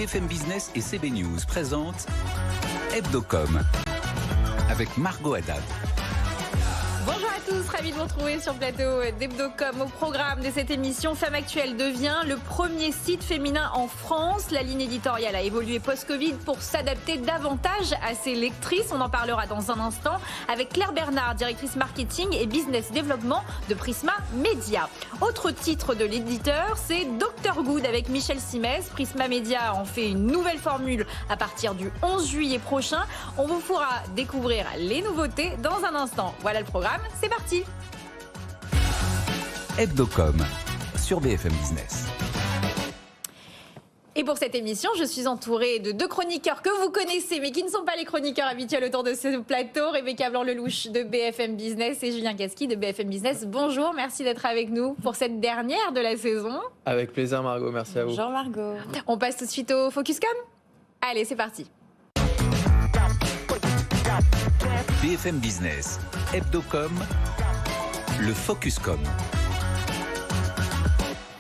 BFM Business et CB News présentent Hebdocom avec Margot Haddad. Bonjour à tous, ravi de vous retrouver sur le plateau d'Hebdocom. Au programme de cette émission, Femme Actuelle devient le premier site féminin en France. La ligne éditoriale a évolué post-Covid pour s'adapter davantage à ses lectrices. On en parlera dans un instant avec Claire Bernard, directrice marketing et business développement de Prisma Media. Autre titre de l'éditeur, c'est Dr Good avec Michel Simès. Prisma Media en fait une nouvelle formule à partir du 11 juillet prochain. On vous fera découvrir les nouveautés dans un instant. Voilà le programme. C'est parti. Hebdocom sur BFM Business. Et pour cette émission, je suis entourée de deux chroniqueurs que vous connaissez, mais qui ne sont pas les chroniqueurs habituels autour de ce plateau. Rebecca Blanc-Lelouch de BFM Business et Julien Gasqui de BFM Business. Bonjour, merci d'être avec nous pour cette dernière de la saison. Avec plaisir Margot, merci à vous. Bonjour Margot. On passe tout de suite au Focus Com ? Allez, c'est parti. BFM Business, Hebdocom, le Focus Com.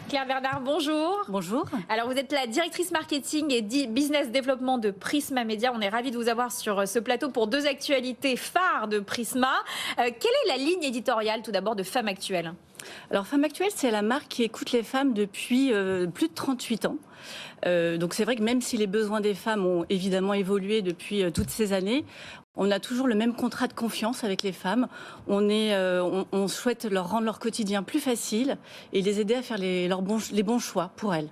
Claire Bernard, bonjour. Bonjour. Alors, vous êtes la directrice marketing et business développement de Prisma Media. On est ravis de vous avoir sur ce plateau pour deux actualités phares de Prisma. Quelle est la ligne éditoriale, tout d'abord, de Femme Actuelle ? Alors, Femme Actuelle, c'est la marque qui écoute les femmes depuis plus de 38 ans. Donc, c'est vrai que même si les besoins des femmes ont évidemment évolué depuis toutes ces années, on a toujours le même contrat de confiance avec les femmes. On souhaite leur rendre leur quotidien plus facile et les aider à faire les bons choix pour elles.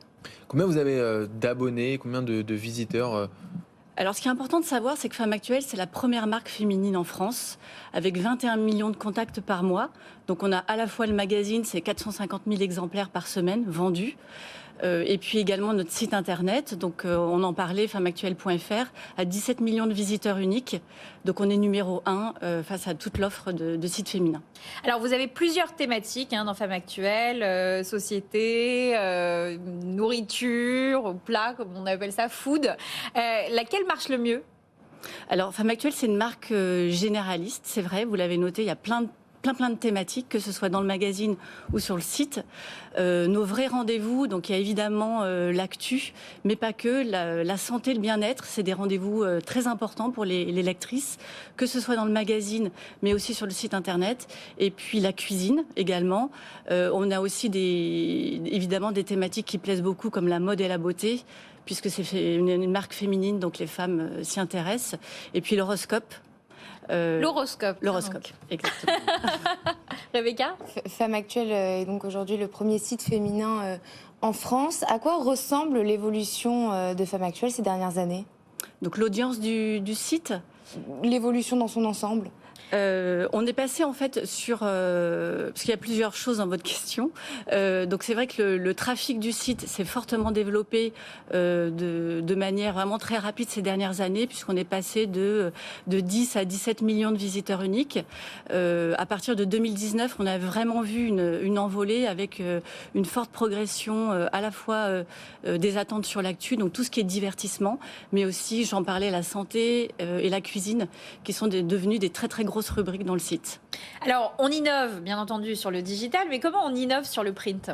Combien vous avez d'abonnés, combien de visiteurs Alors, ce qui est important de savoir, c'est que Femme Actuelle, c'est la première marque féminine en France, avec 21 millions de contacts par mois. Donc, on a à la fois le magazine, c'est 450 000 exemplaires par semaine vendus. Et puis également notre site internet, donc on en parlait, femmeactuelle.fr, à 17 millions de visiteurs uniques. Donc on est numéro 1 face à toute l'offre de sites féminins. Alors vous avez plusieurs thématiques dans Femme Actuelle, société, nourriture, plat, comme on appelle ça, food. Laquelle marche le mieux ? Alors Femme Actuelle, c'est une marque généraliste, c'est vrai, vous l'avez noté, il y a plein de thématiques, que ce soit dans le magazine ou sur le site. Nos vrais rendez-vous, donc il y a évidemment l'actu, mais pas que, la santé, le bien-être, c'est des rendez-vous très importants pour les lectrices, que ce soit dans le magazine, mais aussi sur le site internet. Et puis la cuisine également. On a aussi évidemment des thématiques qui plaisent beaucoup, comme la mode et la beauté, puisque c'est une marque féminine, donc les femmes s'y intéressent. Et puis l'horoscope. L'horoscope, exactement. Rebecca ? Femme Actuelle est donc aujourd'hui le premier site féminin en France. À quoi ressemble l'évolution de Femme Actuelle ces dernières années ? Donc l'audience du site ? L'évolution dans son ensemble ? On est passé en fait sur parce qu'il y a plusieurs choses dans votre question. Donc c'est vrai que le trafic du site s'est fortement développé de manière vraiment très rapide ces dernières années, puisqu'on est passé de 10 à 17 millions de visiteurs uniques. À partir de 2019, on a vraiment vu une envolée avec une forte progression à la fois des attentes sur l'actu, donc tout ce qui est divertissement, mais aussi, j'en parlais, la santé et la cuisine, qui sont devenues des très très grosses rubriques dans le site. Alors, on innove, bien entendu, sur le digital, mais comment on innove sur le print ?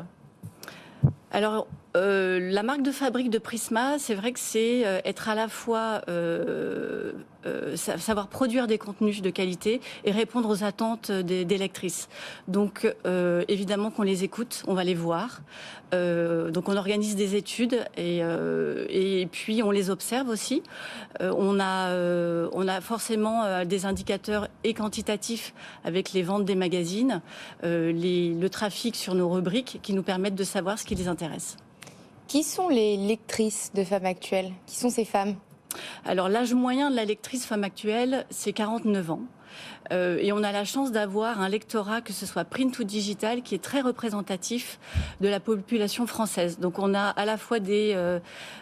Alors, la marque de fabrique de Prisma, c'est vrai que c'est être à la fois savoir produire des contenus de qualité et répondre aux attentes des lectrices. Donc, évidemment qu'on les écoute, on va les voir. Donc, on organise des études et puis on les observe aussi. On a forcément des indicateurs et quantitatifs avec les ventes des magazines, le trafic sur nos rubriques qui nous permettent de savoir ce qui les intéresse. Qui sont les lectrices de Femme Actuelle ? Qui sont ces femmes ? Alors, l'âge moyen de la lectrice Femme Actuelle, c'est 49 ans. Et on a la chance d'avoir un lectorat, que ce soit print ou digital, qui est très représentatif de la population française. Donc on a à la fois des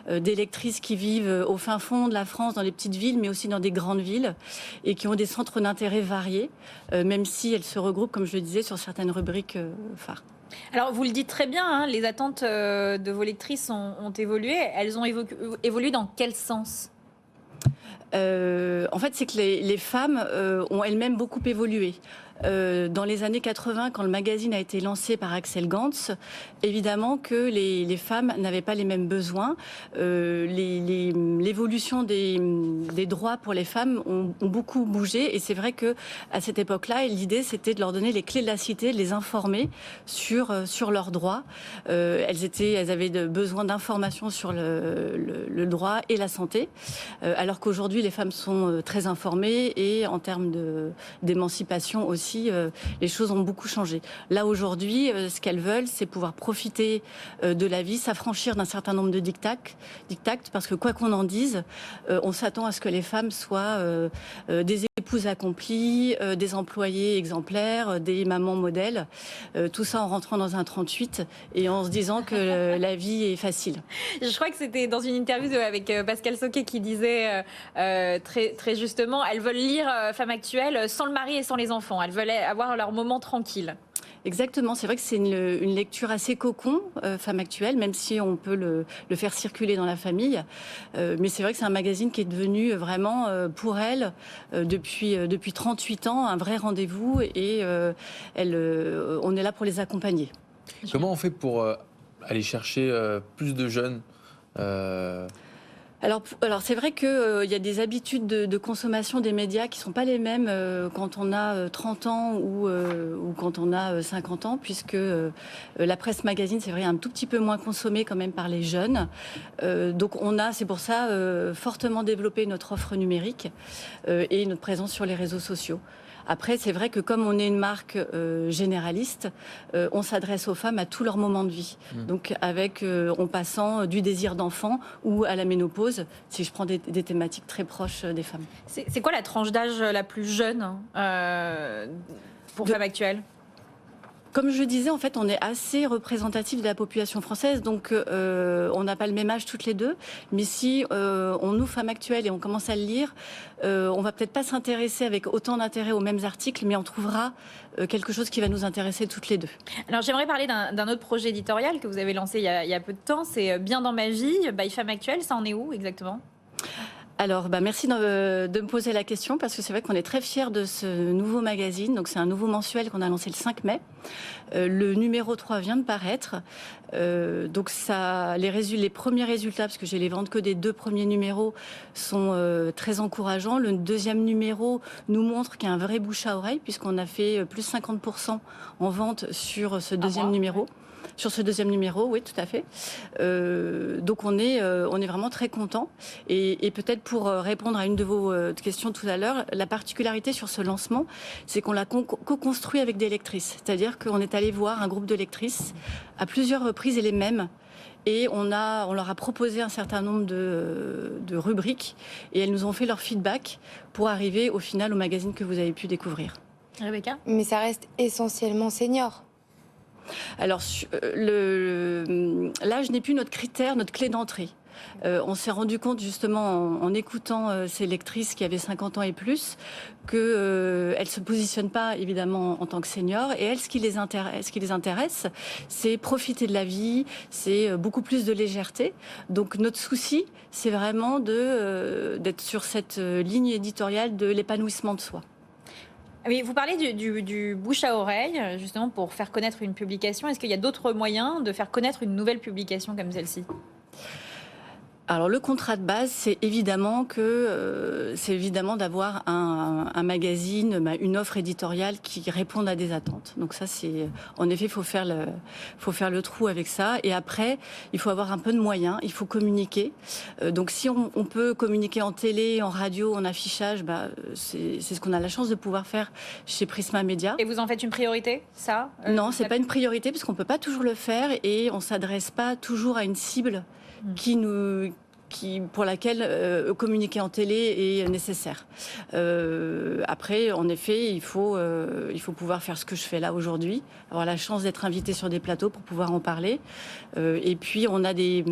lectrices qui vivent au fin fond de la France, dans les petites villes, mais aussi dans des grandes villes, et qui ont des centres d'intérêt variés, même si elles se regroupent, comme je le disais, sur certaines rubriques phares. Alors, vous le dites très bien, les attentes de vos lectrices ont évolué. Elles ont évolué dans quel sens ? En fait, c'est que les femmes ont elles-mêmes beaucoup évolué. Dans les années 80, quand le magazine a été lancé par Axel Gantz, évidemment que les femmes n'avaient pas les mêmes besoins. L'évolution des droits pour les femmes ont beaucoup bougé, et c'est vrai que à cette époque-là, l'idée c'était de leur donner les clés de la cité, de les informer sur leurs droits. Elles avaient besoin d'informations sur le droit et la santé, alors qu'aujourd'hui les femmes sont très informées, et en termes d'émancipation aussi, les choses ont beaucoup changé. Là aujourd'hui, ce qu'elles veulent, c'est pouvoir profiter de la vie, s'affranchir d'un certain nombre de dictats, parce que quoi qu'on en dise, on s'attend à ce que les femmes soient des épouses accomplies, des employés exemplaires, des mamans modèles, tout ça en rentrant dans un 38 et en se disant que la vie est facile. Je crois que c'était dans une interview avec Pascal Sauquet qui disait très, très justement, elles veulent lire Femme Actuelle sans le mari et sans les enfants. Elles veulent avoir leur moment tranquille. Exactement, c'est vrai que c'est une lecture assez cocon, Femme Actuelle, même si on peut le faire circuler dans la famille. Mais c'est vrai que c'est un magazine qui est devenu vraiment, pour elle, depuis 38 ans, un vrai rendez-vous, et on est là pour les accompagner. Comment on fait pour aller chercher plus de jeunes Alors c'est vrai qu'il y a des habitudes de consommation des médias qui ne sont pas les mêmes quand on a 30 ans ou quand on a 50 ans, puisque la presse magazine, c'est vrai, est un tout petit peu moins consommée quand même par les jeunes. Donc c'est pour ça, fortement développé notre offre numérique et notre présence sur les réseaux sociaux. Après, c'est vrai que comme on est une marque généraliste, on s'adresse aux femmes à tous leurs moments de vie. Donc en passant du désir d'enfant ou à la ménopause, si je prends des thématiques très proches des femmes. C'est quoi la tranche d'âge la plus jeune pour Femme Actuelle ? Comme je disais, en fait, on est assez représentatif de la population française, donc on n'a pas le même âge toutes les deux. Mais si on ouvre Femme Actuelle et on commence à le lire, on va peut-être pas s'intéresser avec autant d'intérêt aux mêmes articles, mais on trouvera quelque chose qui va nous intéresser toutes les deux. Alors j'aimerais parler d'un autre projet éditorial que vous avez lancé il y a peu de temps, c'est Bien dans ma vie, by Femme Actuelle. Ça en est où exactement ? Alors, merci de me poser la question, parce que c'est vrai qu'on est très fiers de ce nouveau magazine. Donc, c'est un nouveau mensuel qu'on a lancé le 5 mai. Le numéro 3 vient de paraître. Donc, les premiers résultats, parce que j'ai les ventes que des 2 premiers numéros, sont très encourageants. Le deuxième numéro nous montre qu'il y a un vrai bouche à oreille, puisqu'on a fait plus 50% en vente sur ce deuxième numéro. Sur ce deuxième numéro, oui, tout à fait. Donc on est vraiment très contents. Et peut-être pour répondre à une de vos questions tout à l'heure, la particularité sur ce lancement, c'est qu'on l'a co-construit avec des lectrices. C'est-à-dire qu'on est allé voir un groupe de lectrices à plusieurs reprises, et les mêmes. Et on leur a proposé un certain nombre de rubriques, et elles nous ont fait leur feedback pour arriver au final au magazine que vous avez pu découvrir. Rebecca ? Mais ça reste essentiellement senior. Alors, l'âge n'est plus notre critère, notre clé d'entrée. On s'est rendu compte justement en écoutant ces lectrices qui avaient 50 ans et plus qu'elles ne se positionnent pas évidemment en tant que seniors, et elles, ce qui les intéresse, c'est profiter de la vie, c'est beaucoup plus de légèreté. Donc notre souci, c'est vraiment d'être sur cette ligne éditoriale de l'épanouissement de soi. Oui, vous parlez du bouche à oreille, justement, pour faire connaître une publication. Est-ce qu'il y a d'autres moyens de faire connaître une nouvelle publication comme celle-ci ? Alors le contrat de base, c'est évidemment d'avoir un magazine, une offre éditoriale qui réponde à des attentes. Donc ça, en effet, faut faire le trou avec ça. Et après, il faut avoir un peu de moyens, il faut communiquer. Donc si on peut communiquer en télé, en radio, en affichage, c'est ce qu'on a la chance de pouvoir faire chez Prisma Media. Et vous en faites une priorité, ça ? Non, c'est pas une priorité, parce qu'on peut pas toujours le faire, et on s'adresse pas toujours à une cible pour laquelle communiquer en télé est nécessaire. Après, en effet, il faut pouvoir faire ce que je fais là aujourd'hui, avoir la chance d'être invité sur des plateaux pour pouvoir en parler. Et puis, on a des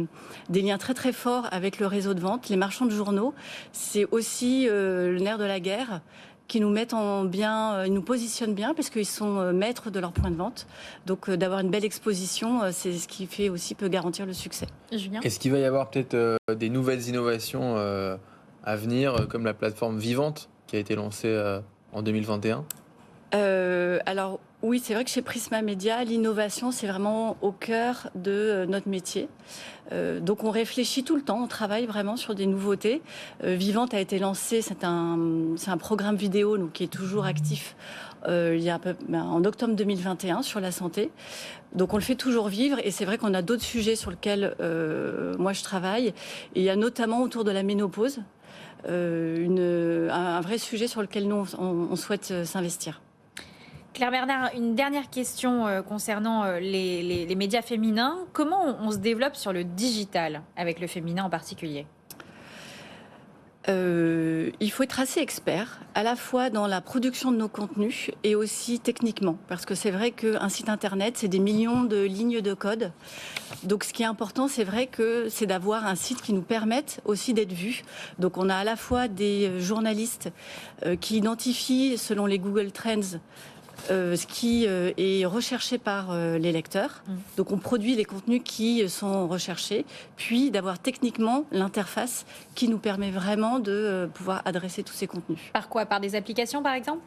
liens très très forts avec le réseau de vente. Les marchands de journaux, c'est aussi le nerf de la guerre, qui nous mettent ils nous positionnent bien, parce qu'ils sont maîtres de leur point de vente. Donc d'avoir une belle exposition, c'est ce qui peut garantir le succès. Julien ? Est-ce qu'il va y avoir peut-être des nouvelles innovations à venir, comme la plateforme Vivante qui a été lancée en 2021 ? Alors oui, c'est vrai que chez Prisma Media, l'innovation, c'est vraiment au cœur de notre métier. Donc on réfléchit tout le temps, on travaille vraiment sur des nouveautés. Vivante a été lancé, c'est un programme vidéo donc, qui est toujours actif il y a en octobre 2021 sur la santé. Donc on le fait toujours vivre et c'est vrai qu'on a d'autres sujets sur lesquels moi je travaille. Et il y a notamment autour de la ménopause, un vrai sujet sur lequel nous on souhaite s'investir. Claire Bernard, une dernière question concernant les médias féminins. Comment on se développe sur le digital, avec le féminin en particulier ? Il faut être assez expert, à la fois dans la production de nos contenus et aussi techniquement. Parce que c'est vrai qu'un site internet, c'est des millions de lignes de code. Donc ce qui est important, c'est vrai que c'est d'avoir un site qui nous permette aussi d'être vu. Donc on a à la fois des journalistes qui identifient, selon les Google Trends, ce qui est recherché par les lecteurs. Donc on produit les contenus qui sont recherchés, puis d'avoir techniquement l'interface qui nous permet vraiment de pouvoir adresser tous ces contenus. Par quoi ? Par des applications par exemple ?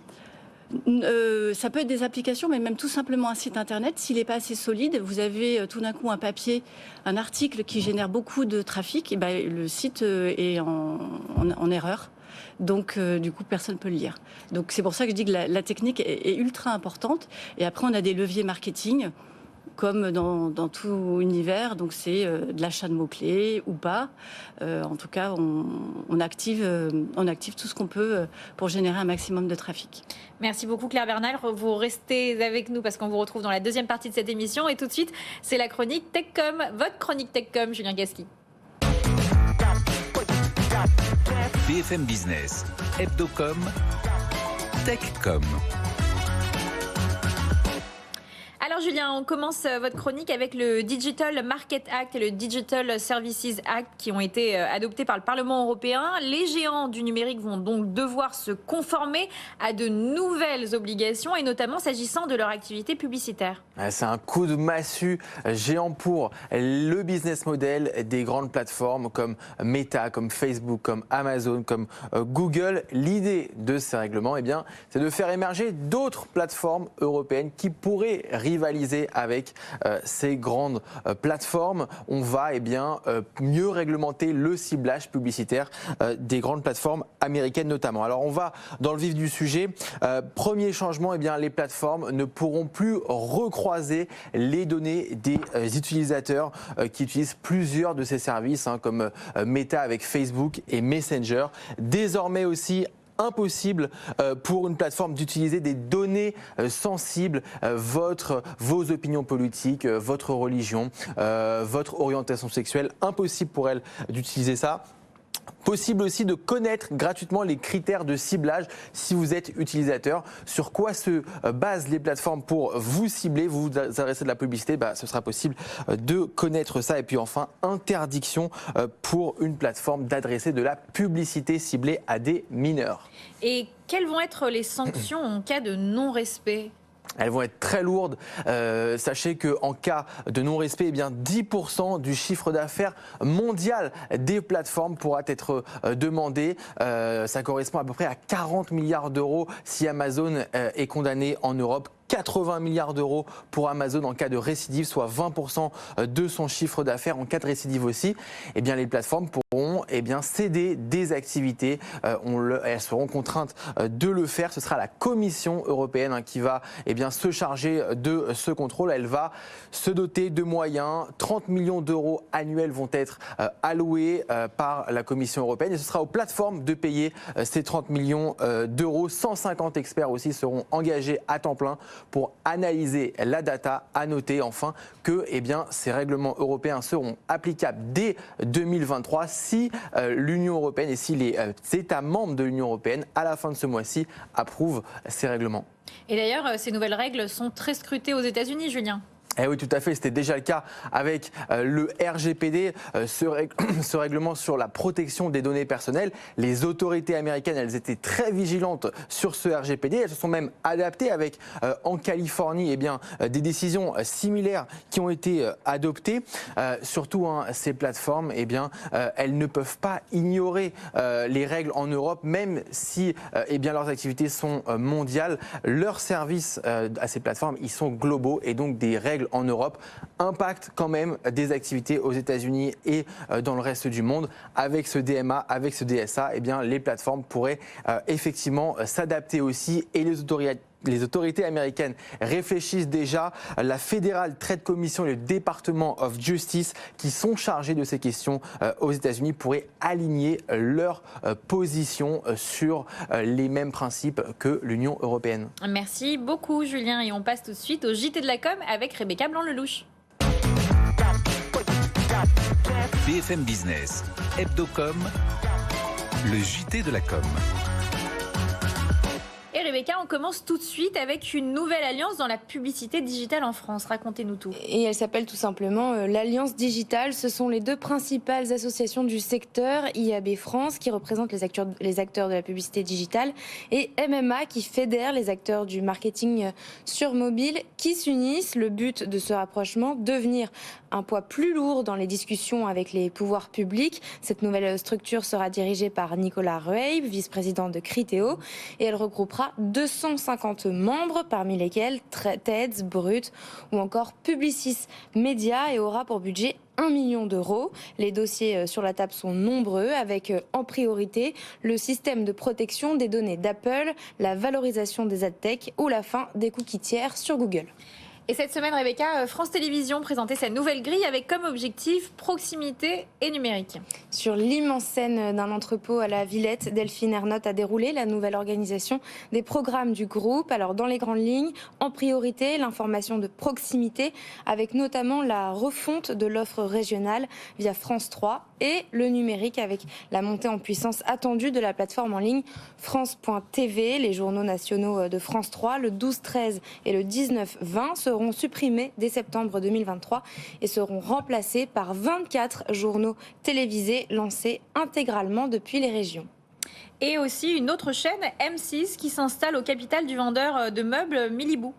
Ça peut être des applications, mais même tout simplement un site internet. S'il n'est pas assez solide, vous avez tout d'un coup un papier, un article qui génère beaucoup de trafic, et ben, le site est en erreur. Donc, du coup, personne ne peut le lire. Donc, c'est pour ça que je dis que la technique est ultra importante. Et après, on a des leviers marketing, comme dans tout univers. Donc, c'est de l'achat de mots-clés ou pas. En tout cas, on active tout ce qu'on peut pour générer un maximum de trafic. Merci beaucoup, Claire Bernard. Vous restez avec nous parce qu'on vous retrouve dans la deuxième partie de cette émission. Et tout de suite, c'est la chronique TechCom, votre chronique TechCom, Julien Gasqui. BFM Business, Hebdocom, TechCom. Alors Julien, on commence votre chronique avec le Digital Market Act et le Digital Services Act qui ont été adoptés par le Parlement européen. Les géants du numérique vont donc devoir se conformer à de nouvelles obligations et notamment s'agissant de leur activité publicitaire. C'est un coup de massue géant pour le business model des grandes plateformes comme Meta, comme Facebook, comme Amazon, comme Google. L'idée de ces règlements, c'est de faire émerger d'autres plateformes européennes qui pourraient rivaliser avec ces grandes plateformes. On va mieux réglementer le ciblage publicitaire des grandes plateformes américaines notamment. Alors on va dans le vif du sujet. Premier changement, les plateformes ne pourront plus recroiser les données des utilisateurs qui utilisent plusieurs de ces services comme Meta avec Facebook et Messenger. Désormais aussi impossible pour une plateforme d'utiliser des données sensibles, vos opinions politiques, votre religion, votre orientation sexuelle. Impossible pour elle d'utiliser ça. Possible aussi de connaître gratuitement les critères de ciblage si vous êtes utilisateur. Sur quoi se basent les plateformes pour vous cibler, vous adresser de la publicité, ce sera possible de connaître ça. Et puis enfin, interdiction pour une plateforme d'adresser de la publicité ciblée à des mineurs. Et quelles vont être les sanctions en cas de non-respect ? Elles vont être très lourdes. Sachez qu'en cas de non-respect, 10% du chiffre d'affaires mondial des plateformes pourra être demandé. Ça correspond à peu près à 40 milliards d'euros si Amazon est condamné en Europe. 80 milliards d'euros pour Amazon en cas de récidive, soit 20% de son chiffre d'affaires en cas de récidive aussi. Les plateformes pourront céder des activités. Elles seront contraintes de le faire. Ce sera la Commission européenne qui va se charger de ce contrôle. Elle va se doter de moyens. 30 millions d'euros annuels vont être alloués par la Commission européenne et ce sera aux plateformes de payer ces 30 millions d'euros. 150 experts aussi seront engagés à temps plein pour analyser la data. À noter enfin que ces règlements européens seront applicables dès 2023 si l'Union européenne et si les États membres de l'Union européenne à la fin de ce mois-ci approuvent ces règlements. Et d'ailleurs, ces nouvelles règles sont très scrutées aux États-Unis, Julien. Oui, tout à fait. C'était déjà le cas avec le RGPD, ce règlement sur la protection des données personnelles. Les autorités américaines, elles étaient très vigilantes sur ce RGPD. Elles se sont même adaptées avec, en Californie, des décisions similaires qui ont été adoptées. Surtout, ces plateformes, elles ne peuvent pas ignorer les règles en Europe, même si leurs activités sont mondiales. Leurs services à ces plateformes, ils sont globaux et donc des règles en Europe impactent quand même des activités aux États-Unis et dans le reste du monde. Avec ce DMA, avec ce DSA, les plateformes pourraient effectivement s'adapter aussi et les autorités américaines réfléchissent déjà. La Federal Trade Commission et le Department of Justice, qui sont chargés de ces questions aux États-Unis, pourraient aligner leur position sur les mêmes principes que l'Union européenne. Merci beaucoup, Julien. Et on passe tout de suite au JT de la com avec Rebecca Blanc-Lelouch. BFM Business, Hebdocom, le JT de la com. Et Rebecca, on commence tout de suite avec une nouvelle alliance dans la publicité digitale en France. Racontez-nous tout. Et elle s'appelle tout simplement l'Alliance Digitale. Ce sont les deux principales associations du secteur, IAB France, qui représente les acteurs de la publicité digitale, et MMA, qui fédère les acteurs du marketing sur mobile, qui s'unissent. Le but de ce rapprochement, devenir un poids plus lourd dans les discussions avec les pouvoirs publics. Cette nouvelle structure sera dirigée par Nicolas Rueil, vice-président de Criteo, et elle regroupera 250 membres, parmi lesquels TEDS, Brut ou encore Publicis Média, et aura pour budget 1 million d'euros. Les dossiers sur la table sont nombreux, avec en priorité le système de protection des données d'Apple, la valorisation des adtech ou la fin des cookies tiers sur Google. Et cette semaine, Rebecca, France Télévisions présentait sa nouvelle grille avec comme objectif proximité et numérique. Sur l'immense scène d'un entrepôt à la Villette, Delphine Ernotte a déroulé la nouvelle organisation des programmes du groupe. Alors, dans les grandes lignes, en priorité, l'information de proximité, avec notamment la refonte de l'offre régionale via France 3, et le numérique avec la montée en puissance attendue de la plateforme en ligne France.tv. Les journaux nationaux de France 3, le 12-13 et le 19-20, seront supprimés dès septembre 2023 et seront remplacés par 24 journaux télévisés lancés intégralement depuis les régions. Et aussi une autre chaîne, M6, qui s'installe au capital du vendeur de meubles Milibou.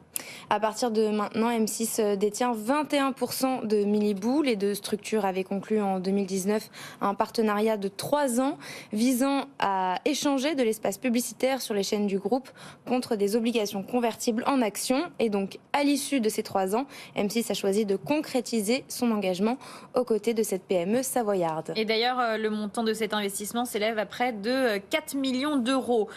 À partir de maintenant, M6 détient 21% de Milibou. Les deux structures avaient conclu en 2019 un partenariat de 3 ans visant à échanger de l'espace publicitaire sur les chaînes du groupe contre des obligations convertibles en actions. Et donc, à l'issue de ces 3 ans, M6 a choisi de concrétiser son engagement aux côtés de cette PME savoyarde. Et d'ailleurs, le montant de cet investissement s'élève à près de 4 millions d'euros.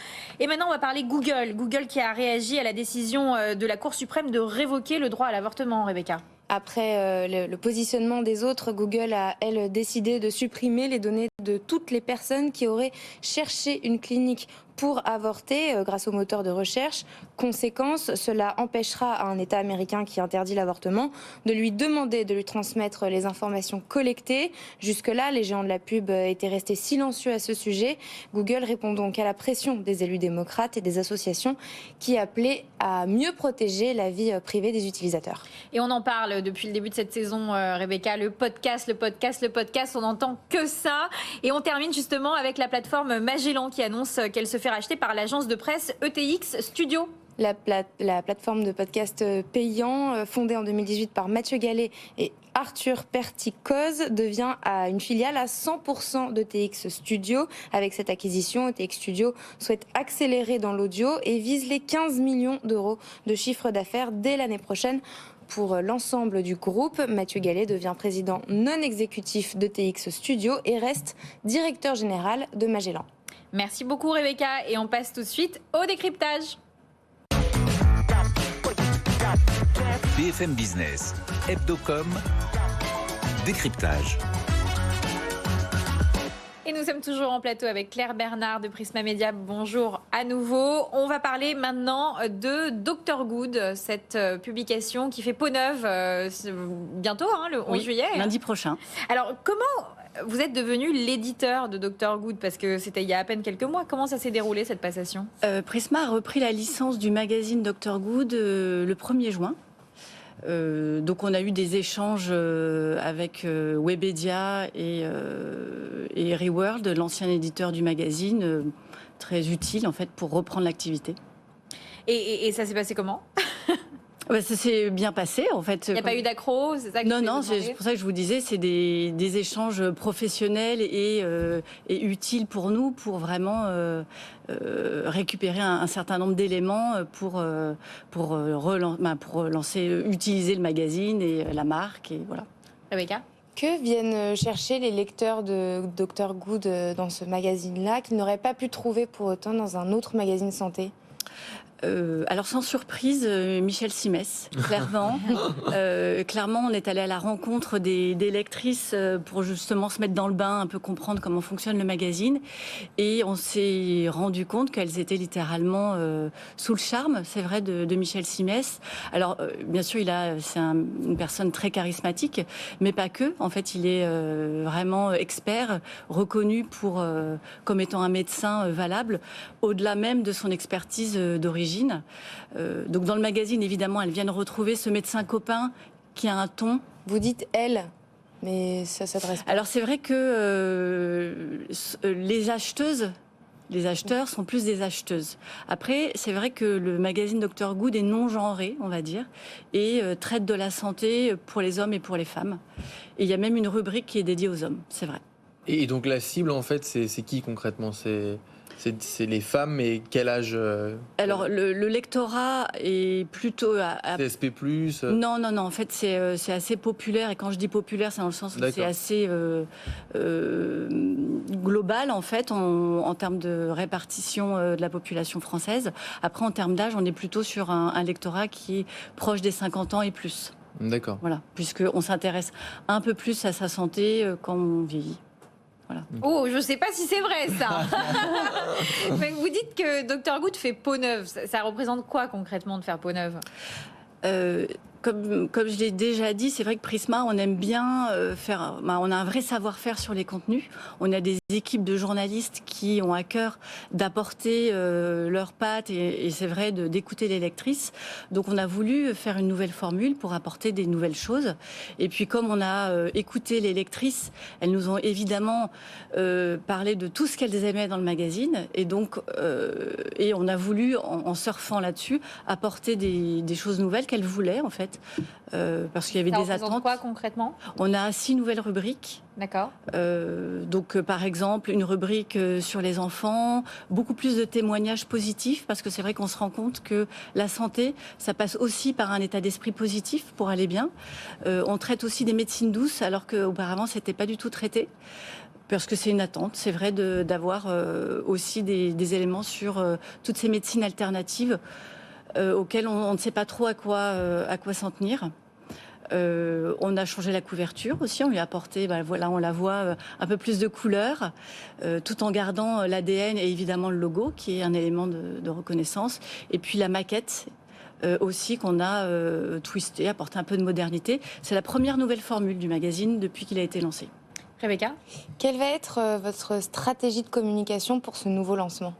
Et maintenant, on va parler Google. Google qui a réagi à la décision de la Cour suprême de révoquer le droit à l'avortement, Rebecca. Après le positionnement des autres, Google a, elle, décidé de supprimer les données de toutes les personnes qui auraient cherché une clinique pour avorter grâce au moteur de recherche. Conséquence, cela empêchera à un État américain qui interdit l'avortement de lui demander de lui transmettre les informations collectées. Jusque-là, les géants de la pub étaient restés silencieux à ce sujet. Google répond donc à la pression des élus démocrates et des associations qui appelaient à mieux protéger la vie privée des utilisateurs. Et on en parle depuis le début de cette saison, Rebecca, le podcast, on n'entend que ça. Et on termine justement avec la plateforme Magellan qui annonce qu'elle se fait racheter par l'agence de presse ETX Studio. La plateforme de podcast payant, fondée en 2018 par Mathieu Gallet et Arthur Perticoz, devient une filiale à 100% d'ETX Studio. Avec cette acquisition, ETX Studio souhaite accélérer dans l'audio et vise les 15 millions d'euros de chiffre d'affaires dès l'année prochaine. Pour l'ensemble du groupe, Mathieu Gallet devient président non exécutif d'ETX Studio et reste directeur général de Magellan. Merci beaucoup Rebecca et on passe tout de suite au décryptage. BFM Business, Hebdocom, décryptage. Et nous sommes toujours en plateau avec Claire Bernard de Prisma Media. Bonjour à nouveau. On va parler maintenant de Dr Good, cette publication qui fait peau neuve bientôt, le 11 juillet. Lundi prochain. Alors, comment vous êtes devenu l'éditeur de Dr Good? Parce que c'était il y a à peine quelques mois. Comment ça s'est déroulé, cette passation? Prisma a repris la licence du magazine Dr Good le 1er juin. Donc on a eu des échanges avec Webedia et Reworld, l'ancien éditeur du magazine, très utile en fait pour reprendre l'activité. Et ça s'est passé comment ? Ça s'est bien passé en fait. Il n'y a pas eu d'accro, c'est ça que Non, c'est pour ça que je vous disais, c'est des échanges professionnels et utiles pour nous, pour vraiment récupérer un certain nombre d'éléments pour utiliser le magazine et la marque et voilà. Rebecca ? Que viennent chercher les lecteurs de Dr Good dans ce magazine-là qu'ils n'auraient pas pu trouver pour autant dans un autre magazine santé ? Alors sans surprise, Michel Simès, clairement. Clairement, on est allé à la rencontre des lectrices pour justement se mettre dans le bain, un peu comprendre comment fonctionne le magazine. Et on s'est rendu compte qu'elles étaient littéralement sous le charme, c'est vrai, de Michel Simès. Alors bien sûr, c'est une personne très charismatique, mais pas que. En fait, il est vraiment expert, reconnu comme étant un médecin valable, au-delà même de son expertise d'origine. Donc dans le magazine, évidemment, elles viennent retrouver ce médecin copain qui a un ton. Vous dites elle, mais ça s'adresse pas. Alors c'est vrai que les acheteurs sont plus des acheteuses. Après, c'est vrai que le magazine Dr Good est non genré, on va dire, et traite de la santé pour les hommes et pour les femmes. Et il y a même une rubrique qui est dédiée aux hommes, c'est vrai. Et donc la cible, en fait, c'est qui concrètement ? C'est les femmes, mais quel âge Alors, le lectorat est plutôt... CSP+. Non. En fait, c'est assez populaire. Et quand je dis populaire, c'est dans le sens où c'est assez global, en fait, en termes de répartition de la population française. Après, en termes d'âge, on est plutôt sur un lectorat qui est proche des 50 ans et plus. D'accord. Voilà, puisqu'on s'intéresse un peu plus à sa santé quand on vieillit. Voilà. Oh, je ne sais pas si c'est vrai, ça. Mais vous dites que Dr Good fait peau neuve. Ça représente quoi, concrètement, de faire peau neuve ? Comme je l'ai déjà dit, c'est vrai que Prisma, on aime bien on a un vrai savoir-faire sur les contenus. On a des équipes de journalistes qui ont à cœur d'apporter leurs pattes et c'est vrai d'écouter les lectrices. Donc on a voulu faire une nouvelle formule pour apporter des nouvelles choses. Et puis comme on a écouté les lectrices, elles nous ont évidemment parlé de tout ce qu'elles aimaient dans le magazine. Et donc et on a voulu, en surfant là-dessus, apporter des choses nouvelles qu'elles voulaient en fait. Parce qu'il y avait des attentes. Quoi concrètement ? On a 6 nouvelles rubriques. D'accord. Donc par exemple une rubrique sur les enfants, beaucoup plus de témoignages positifs parce que c'est vrai qu'on se rend compte que la santé, ça passe aussi par un état d'esprit positif pour aller bien. On traite aussi des médecines douces alors qu'auparavant c'était pas du tout traité. Parce que c'est une attente, c'est vrai d'avoir aussi des éléments sur toutes ces médecines alternatives auxquelles on ne sait pas trop à quoi s'en tenir. On a changé la couverture aussi, on lui a apporté, on la voit, un peu plus de couleurs, tout en gardant l'ADN et évidemment le logo, qui est un élément de reconnaissance. Et puis la maquette aussi qu'on a twisté, apporté un peu de modernité. C'est la première nouvelle formule du magazine depuis qu'il a été lancé. Rebecca ? Quelle va être votre stratégie de communication pour ce nouveau lancement ?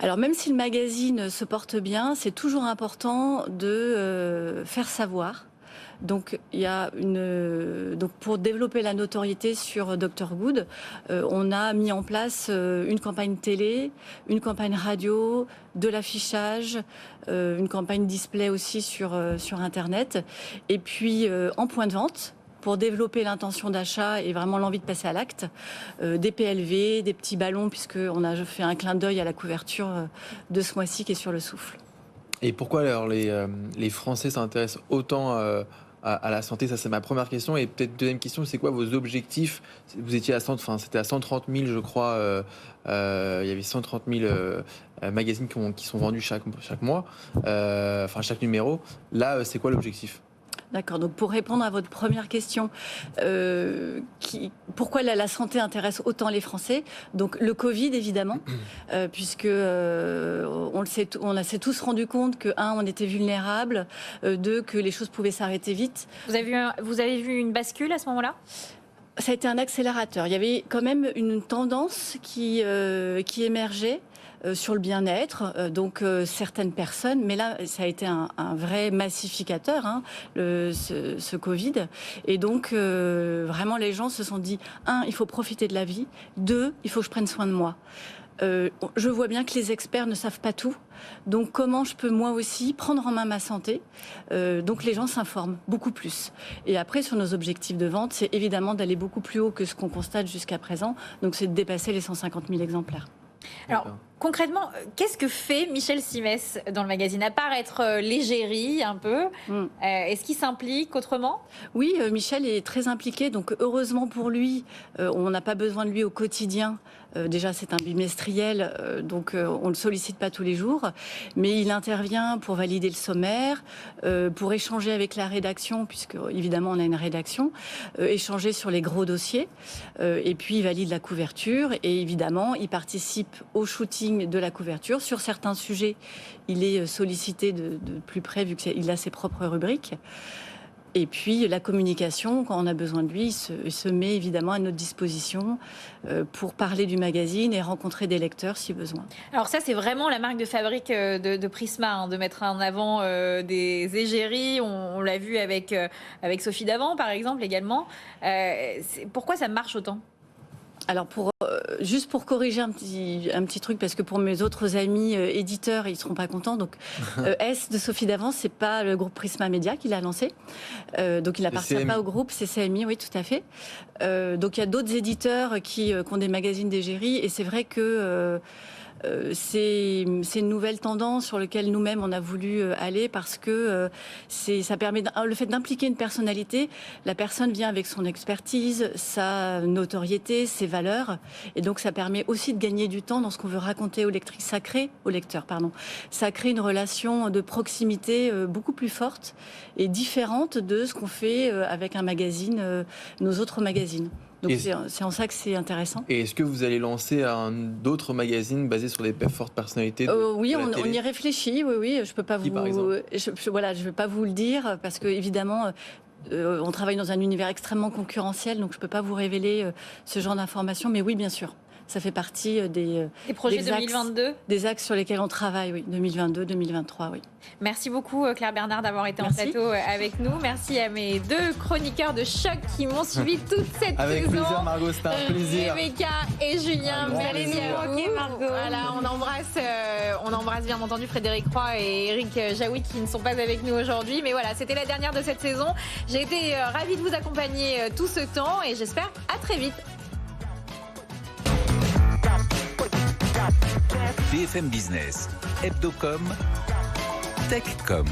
Alors même si le magazine se porte bien, c'est toujours important de faire savoir. Donc pour développer la notoriété sur Dr Good, on a mis en place une campagne télé, une campagne radio, de l'affichage, une campagne display aussi sur Internet, et puis en point de vente. Pour développer l'intention d'achat et vraiment l'envie de passer à l'acte, des PLV, des petits ballons, puisqu'on a fait un clin d'œil à la couverture de ce mois-ci qui est sur le souffle. Et pourquoi alors les Français s'intéressent autant à la santé ? Ça, c'est ma première question. Et peut-être deuxième question, c'est quoi vos objectifs ? Vous étiez c'était à 130 000, je crois. Il y avait 130 000 magazines qui sont vendus chaque mois, chaque numéro. Là, c'est quoi l'objectif ? D'accord. Donc pour répondre à votre première question, pourquoi la santé intéresse autant les Français ? Donc le Covid évidemment, puisque on s'est tous rendu compte que on était vulnérables, que les choses pouvaient s'arrêter vite. Vous avez vu une bascule à ce moment-là ? Ça a été un accélérateur. Il y avait quand même une tendance qui émergeait. sur le bien-être. Donc certaines personnes, mais là ça a été un vrai massificateur, hein, ce Covid. Et donc vraiment les gens se sont dit, 1, il faut profiter de la vie, 2, il faut que je prenne soin de moi. Je vois bien que les experts ne savent pas tout. Donc comment je peux moi aussi prendre en main ma santé? Donc les gens s'informent beaucoup plus. Et après sur nos objectifs de vente, c'est évidemment d'aller beaucoup plus haut que ce qu'on constate jusqu'à présent. Donc c'est de dépasser les 150 000 exemplaires. Alors, concrètement, qu'est-ce que fait Michel Simès dans le magazine? À part être l'égérie un peu, est-ce qu'il s'implique autrement? Oui, Michel est très impliqué. Donc, heureusement pour lui, on n'a pas besoin de lui au quotidien. Déjà, c'est un bimestriel, donc on ne le sollicite pas tous les jours. Mais il intervient pour valider le sommaire, pour échanger avec la rédaction, puisque évidemment, on a une rédaction, échanger sur les gros dossiers. Et puis, il valide la couverture. Et évidemment, il participe au shooting de la couverture. Sur certains sujets, il est sollicité de plus près, vu qu'il a ses propres rubriques. Et puis la communication, quand on a besoin de lui, il se met évidemment à notre disposition pour parler du magazine et rencontrer des lecteurs si besoin. Alors ça, c'est vraiment la marque de fabrique de Prisma, hein, de mettre en avant des égéries. On l'a vu avec Sophie Davant, par exemple, également. Pourquoi ça marche autant ? Alors juste pour corriger un petit truc, parce que pour mes autres amis éditeurs, ils ne seront pas contents. Donc S de Sophie Davant, c'est pas le groupe Prisma Media qui l'a lancé. Donc il n'appartient pas au groupe, c'est CMI, oui, tout à fait. Donc il y a d'autres éditeurs qui ont des magazines d'égérie, et c'est vrai que c'est une nouvelle tendance sur laquelle nous-mêmes on a voulu aller, parce que ça permet le fait d'impliquer une personnalité. La personne vient avec son expertise, sa notoriété, ses valeurs, et donc ça permet aussi de gagner du temps dans ce qu'on veut raconter au lecteur. Ça crée une relation de proximité beaucoup plus forte et différente de ce qu'on fait avec un magazine, nos autres magazines. Donc c'est en ça que c'est intéressant. Et est-ce que vous allez lancer d'autres magazines basés sur des fortes personnalités oui, on y réfléchit. Oui, je peux pas je vais pas vous le dire, parce que évidemment. On travaille dans un univers extrêmement concurrentiel, donc je ne peux pas vous révéler ce genre d'informations. Mais oui, bien sûr, ça fait partie des projets 2022, des axes sur lesquels on travaille, oui, 2022, 2023, oui. Merci beaucoup Claire Bernard d'avoir été en plateau avec nous. Merci à mes deux chroniqueurs de choc qui m'ont suivi toute cette saison. Avec plaisir, Margot, c'était un plaisir. Rebecca et Julien, merci à vous. Margot. Voilà, on embrasse bien entendu Frédéric Roy et Eric Jaoui qui ne sont pas avec nous aujourd'hui. Mais voilà, c'était la dernière de cette saison. J'ai été ravie de vous accompagner tout ce temps et j'espère à très vite. BFM Business, Hebdocom, Techcom.